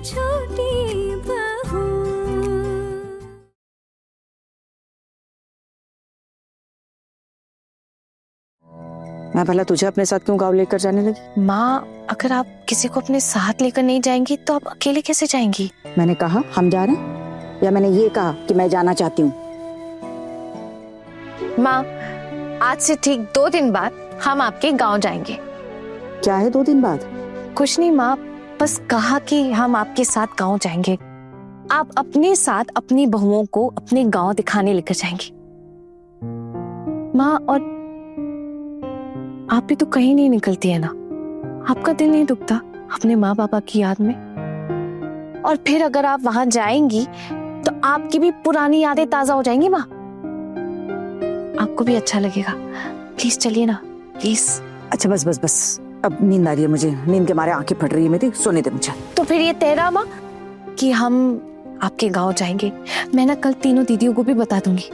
छोटी बहू। मैं भला तुझे अपने साथ क्यों गाँव लेकर जाने लगी? माँ, अगर आप किसी को अपने साथ लेकर नहीं जाएंगी तो आप अकेले कैसे जाएंगी? मैंने कहा हम जा रहे हैं, या मैंने ये कहा कि मैं जाना चाहती हूँ? माँ, आज से ठीक 2 दिन बाद हम आपके गांव जाएंगे। क्या है 2 दिन बाद? कुछ नहीं माँ, बस कहा कि हम आपके साथ गांव जाएंगे। आप अपने साथ अपनी बहुओं को अपने गांव दिखाने लेकर जाएंगी। माँ, और आप भी तो कहीं नहीं निकलती है ना, आपका दिल नहीं दुखता अपने माँ पापा की याद में? और फिर अगर आप वहां जाएंगी तो आपकी भी पुरानी यादें ताजा हो जाएंगी माँ, आपको भी अच्छा लगेगा। प्लीज चलिए ना, प्लीज। अच्छा बस बस बस, अब नींद आ रही है मुझे, नींद के मारे आंखें फट रही है मेरी, सोने दे मुझे। तो फिर ये तय रहा माँ कि हम आपके गांव जाएंगे। मैं ना कल तीनों दीदियों को भी बता दूंगी।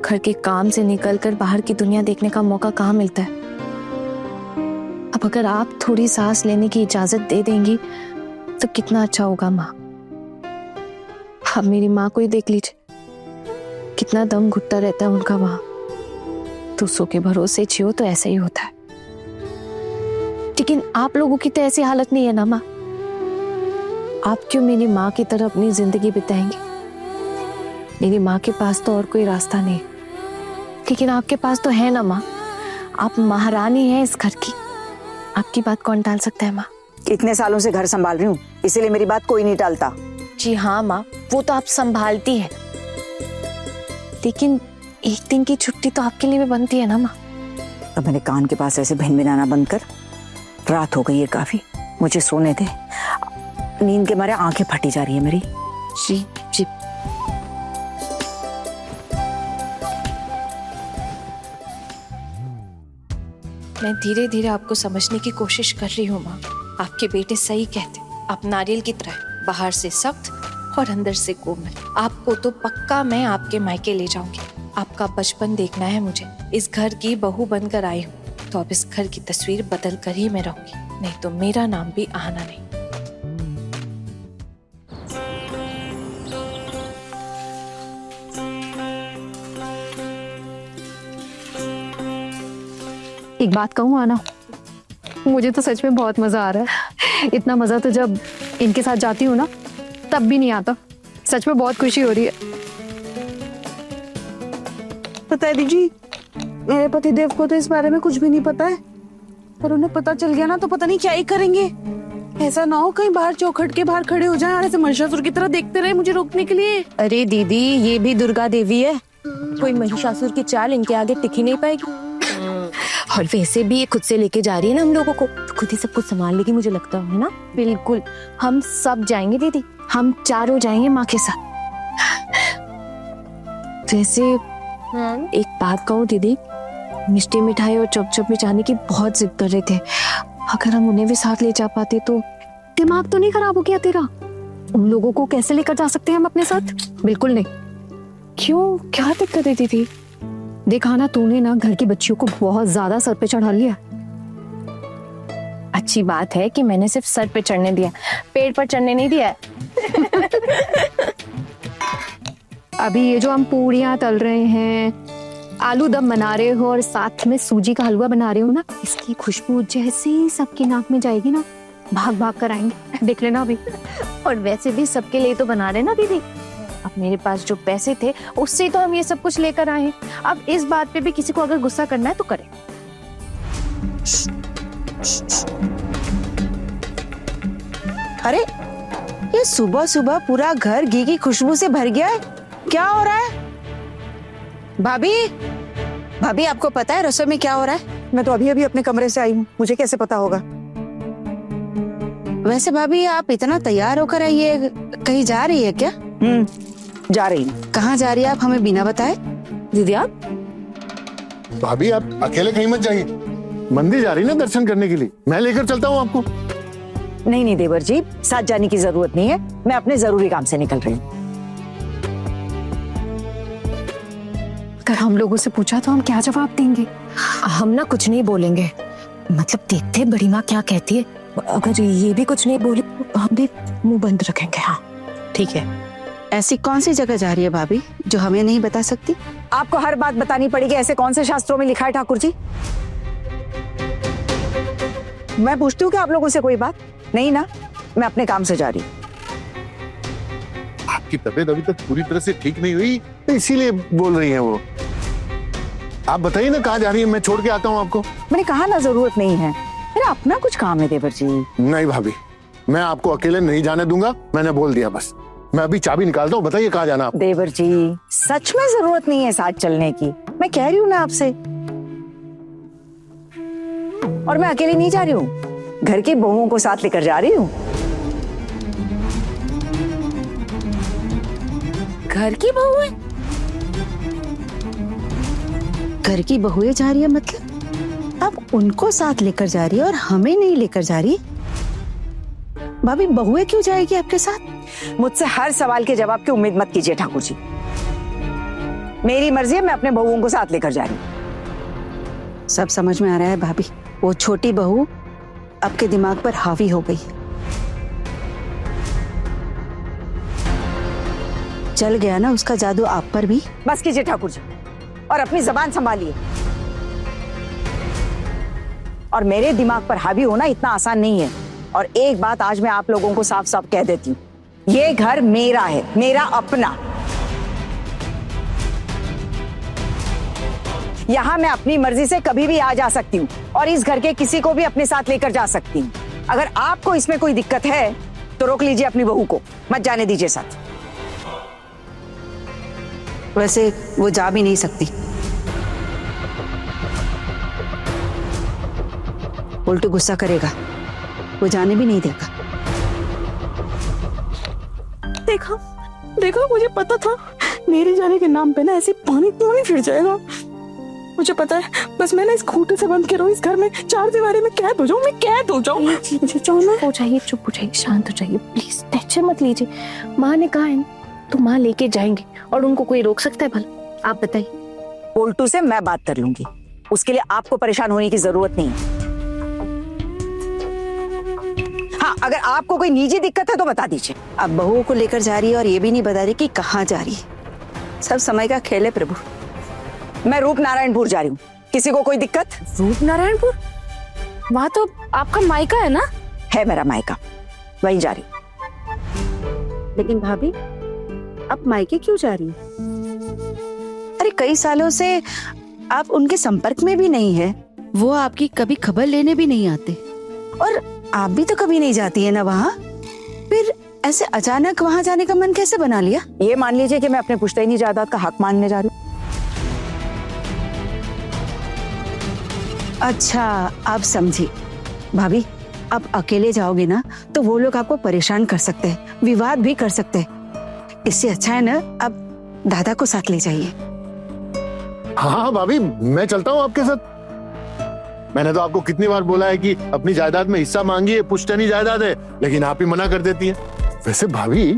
घर के काम से निकलकर बाहर की दुनिया देखने का मौका कहाँ मिलता है। अब अगर आप थोड़ी सांस लेने की इजाजत दे देंगी तो कितना अच्छा होगा माँ। अब मेरी माँ को ही देख लीजिए, कितना दम घुटता रहता है उनका वहां। दूसरों के भरोसे जियो तो ऐसा ही होता है, लेकिन आप लोगों की तो ऐसी हालत नहीं है ना माँ। आप क्यों मेरी माँ की तरह अपनी जिंदगी बिताएंगे? मेरी माँ के पास तो और कोई रास्ता नहीं, लेकिन आपके पास तो है ना माँ। आप महारानी हैं इस घर की, आपकी बात कौन टाल सकता है माँ? इतने सालों से घर संभाल रही हूँ, इसीलिए मेरी बात कोई नहीं टालता। जी हाँ माँ, वो तो आप संभालती हैं, लेकिन एक दिन की छुट्टी तो आपके लिए भी बनती है ना माँ। अब मेरे कान के पास ऐसे भिनभिनाना बंद कर, रात हो गई है काफी, मुझे सोने दे। नींद के मारे आंखें फटी जा रही है मेरी। जी जी। मैं धीरे धीरे आपको समझने की कोशिश कर रही हूँ माँ। आपके बेटे सही कहते, आप नारियल की तरह बाहर से सख्त और अंदर से कोमल। आपको तो पक्का मैं आपके मायके ले जाऊंगी। आपका बचपन देखना है मुझे। इस घर की बहू बनकर आई हूँ तो अब इस घर की तस्वीर बदल कर ही मैं रहूंगी, नहीं तो मेरा नाम भी आना नहीं। एक बात कहूँ आना, मुझे तो सच में बहुत मजा आ रहा है। इतना मजा तो जब इनके साथ जाती हूँ ना तब भी नहीं आता। सच में बहुत खुशी हो रही है। पता है दीदी, मेरे पति देव को तो इस बारे में कुछ भी नहीं पता है, पर उन्हें पता चल गया ना तो पता नहीं क्या ही करेंगे। ऐसा ना हो कहीं बाहर चौखट के बाहर खड़े हो जाएं और ऐसे महिषासुर की तरह देखते रहे मुझे रोकने के लिए। अरे दीदी, ये भी दुर्गा देवी है, कोई महिषासुर की चाल इनके आगे टिक ही नहीं पाएगी। और वैसे भी ये खुद से लेके जा रही है ना हम लोगों को, तो खुद ही सब कुछ संभाल लेगी मुझे लगता है ना। बिल्कुल, हम सब जाएंगे दीदी, हम चारों जाएंगे माँ के साथ। वैसे एक बात कहूँ दीदी, मिष्टी मिठाई और चुप में जाने की बहुत जिद कर रहे थे। अगर हम उन्हें भी साथ ले जा पाते तो। दिमाग तो नहीं खराब हो गया तेरा? उन लोगों को कैसे लेकर जा सकते हैं हम अपने साथ? बिल्कुल नहीं। क्यों, क्या दिक्कत है दीदी? देखा ना तूने ना घर की बच्चियों को बहुत ज्यादा सर पे चढ़ा लिया। अच्छी बात है कि मैंने सिर्फ सर पे चढ़ने दिया, पेड़ पर चढ़ने नहीं दिया है। अभी ये जो हम पूड़ियाँ तल रहे हैं, आलू दम बना रहे हो और साथ में सूजी का हलवा बना रहे हो ना, इसकी खुशबू जैसे ही सबकी नाक में जाएगी ना, भाग भाग कर आएंगे, देख लेना अभी। और वैसे भी सबके लिए तो बना रहे ना दीदी। अब मेरे पास जो पैसे थे उससे तो हम ये सब कुछ लेकर आए हैं। अब इस बात पे भी किसी को अगर गुस्सा करना है तो करे। अरे ये सुबह सुबह पूरा घर घी की खुशबू से भर गया है, क्या हो रहा है? भाभी, भाभी आपको पता है रसोई में क्या हो रहा है? मैं तो अभी अभी अपने कमरे से आई हूँ, मुझे कैसे पता होगा? वैसे भाभी आप इतना तैयार होकर आई है, कहीं जा रही है क्या? जा रही हूँ। कहाँ जा रही है आप हमें बिना बताए? दीदी आप? भाभी आप अकेले कहीं मत जाइए, मंदिर जा रही ना दर्शन करने के लिए, मैं लेकर चलता हूँ आपको। नहीं नहीं देवर जी, साथ जाने की जरूरत नहीं है, मैं अपने जरूरी काम से निकल रही हूँ। अगर हम लोगों से पूछा तो हम क्या जवाब देंगे? हम ना कुछ नहीं बोलेंगे, मतलब देखते बड़ी माँ क्या कहती है, अगर ये भी कुछ नहीं बोली तो हम भी मुंह बंद रखेंगे। हाँ ठीक है। ऐसी कौन सी जगह जा रही है भाभी जो हमें नहीं बता सकती? आपको हर बात बतानी पड़ेगी? ऐसे कौन से शास्त्रों में लिखा है ठाकुर जी? मैं पूछती हूँ कि आप लोगों से कोई बात नहीं ना? मैं अपने काम से जा रही हूँ। आपकी तबीयत अभी तक पूरी तरह से ठीक नहीं हुई, इसीलिए बोल रही हैं वो। आप बताइए ना कहाँ जा रही हैं, मैं छोड़ के आता हूँ आपको। मैंने कहा ना जरूरत नहीं है, मेरा अपना कुछ काम है देवर जी। नहीं भाभी, मैं आपको अकेले नहीं जाने दूंगा, मैंने बोल दिया बस। मैं अभी चाबी निकालता हूँ, बताइए कहाँ जाना आप। देवर जी सच में जरूरत नहीं है साथ चलने की, मैं कह रही हूँ ना आपसे। और मैं अकेले नहीं जा रही हूँ, घर की बहुओं को साथ लेकर जा रही हूँ। घर की बहू है? घर की बहुएं जा रही है मतलब? अब उनको साथ लेकर जा रही है और हमें नहीं लेकर जा रही? भाभी बहुएं क्यों जाएगी आपके साथ? मुझसे हर सवाल के जवाब की उम्मीद मत कीजिए ठाकुर जी। मेरी मर्जी है, मैं अपने बहुओं को साथ लेकर जा रही हूँ। सब समझ में आ रहा है भाभी, वो छोटी बहू आपके दिमाग पर हावी हो गई। चल गया ना उसका जादू आप पर भी। बस कीजिए ठाकुर जी और अपनी जबान संभालिए। और मेरे दिमाग पर हावी होना इतना आसान नहीं है। और एक बात आज मैं आप लोगों को साफ साफ कह देती हूँ, ये घर मेरा है, मेरा अपना। यहाँ मैं अपनी मर्जी से कभी भी आ जा सकती हूँ और इस घर के किसी को भी अपने साथ लेकर जा सकती हूँ। अगर आपको इसमें कोई दिक्कत है तो रोक लीजिए अपनी बहू को, मत जाने दीजिए साथ। वैसे वो जा भी नहीं सकती, उल्टू गुस्सा करेगा, वो जाने भी नहीं देगा। देखा देखा, मुझे पता था मेरे जाने के नाम पे ना ऐसे पानी पानी फिर जाएगा। मुझे पता है, बस मैं ना इस खूंटे से बंद के रहूं, इस घर में चार दीवारी में कैद हो जाऊं, मैं कैद हो जाऊं। मुझे जाना हो जाइए, चुप हो जाइए, शांत हो जाइए प्लीज, टेंशन मत लीजिए। माँ ने कहा है ना, तो माँ लेके जाएंगे और उनको कोई रोक सकता है भला? आप बताइए। उल्टू से मैं बात कर लूंगी, उसके लिए आपको परेशान होने की जरूरत नहीं है। हाँ, अगर आपको कोई निजी दिक्कत है तो बता दीजिए। अब बहुओं को लेकर जा रही है और ये भी नहीं बता रही कि कहाँ जा रही है। सब समय का खेल है प्रभु। मैं रूपनारायणपुर जा रही हूँ, किसी को कोई दिक्कत? रूपनारायणपुर? वहाँ तो आपका मायका है ना? है मेरा मायका, वहीं जा रही हूँ। लेकिन भाभी आप मायके क्यों जा रही हैं? अरे कई सालों से आप उनके संपर्क में भी नहीं है, वो आपकी कभी खबर लेने भी नहीं आते और आप भी तो कभी नहीं जाती है ना वहाँ। फिर ऐसे अचानक वहाँ जाने का मन कैसे बना लिया? ये मान लीजिए कि मैं अपने पुश्तैनी जायदाद का हक मांगने जा रही हूँ। अच्छा, आप समझी। भाभी आप अकेले जाओगे ना तो वो लोग आपको परेशान कर सकते हैं, विवाद भी कर सकते हैं। इससे अच्छा है ना आप दादा को साथ ले जाइए। हाँ भाभी, मैं चलता हूँ आपके साथ। मैंने तो आपको कितनी बार बोला है कि अपनी जायदाद में हिस्सा मांगिए, पुश्तैनी जायदाद है, लेकिन आप ही मना कर देती हैं। वैसे भाभी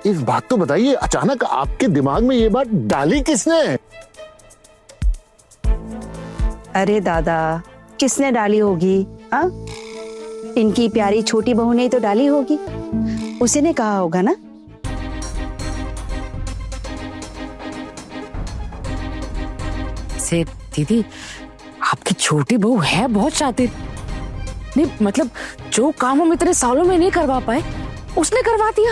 एक बात तो बताइए, अचानक आपके दिमाग में ये बात डाली किसने? अरे दादा, किसने डाली होगी? हाँ, इनकी प्यारी छोटी बहू ने ही तो डाली होगी, उसी ने कहा होगा ना। से दीदी, आपकी छोटी बहू है बहुत शातिर। नहीं मतलब जो काम हम इतने सालों में नहीं करवा पाए, उसने करवा दिया।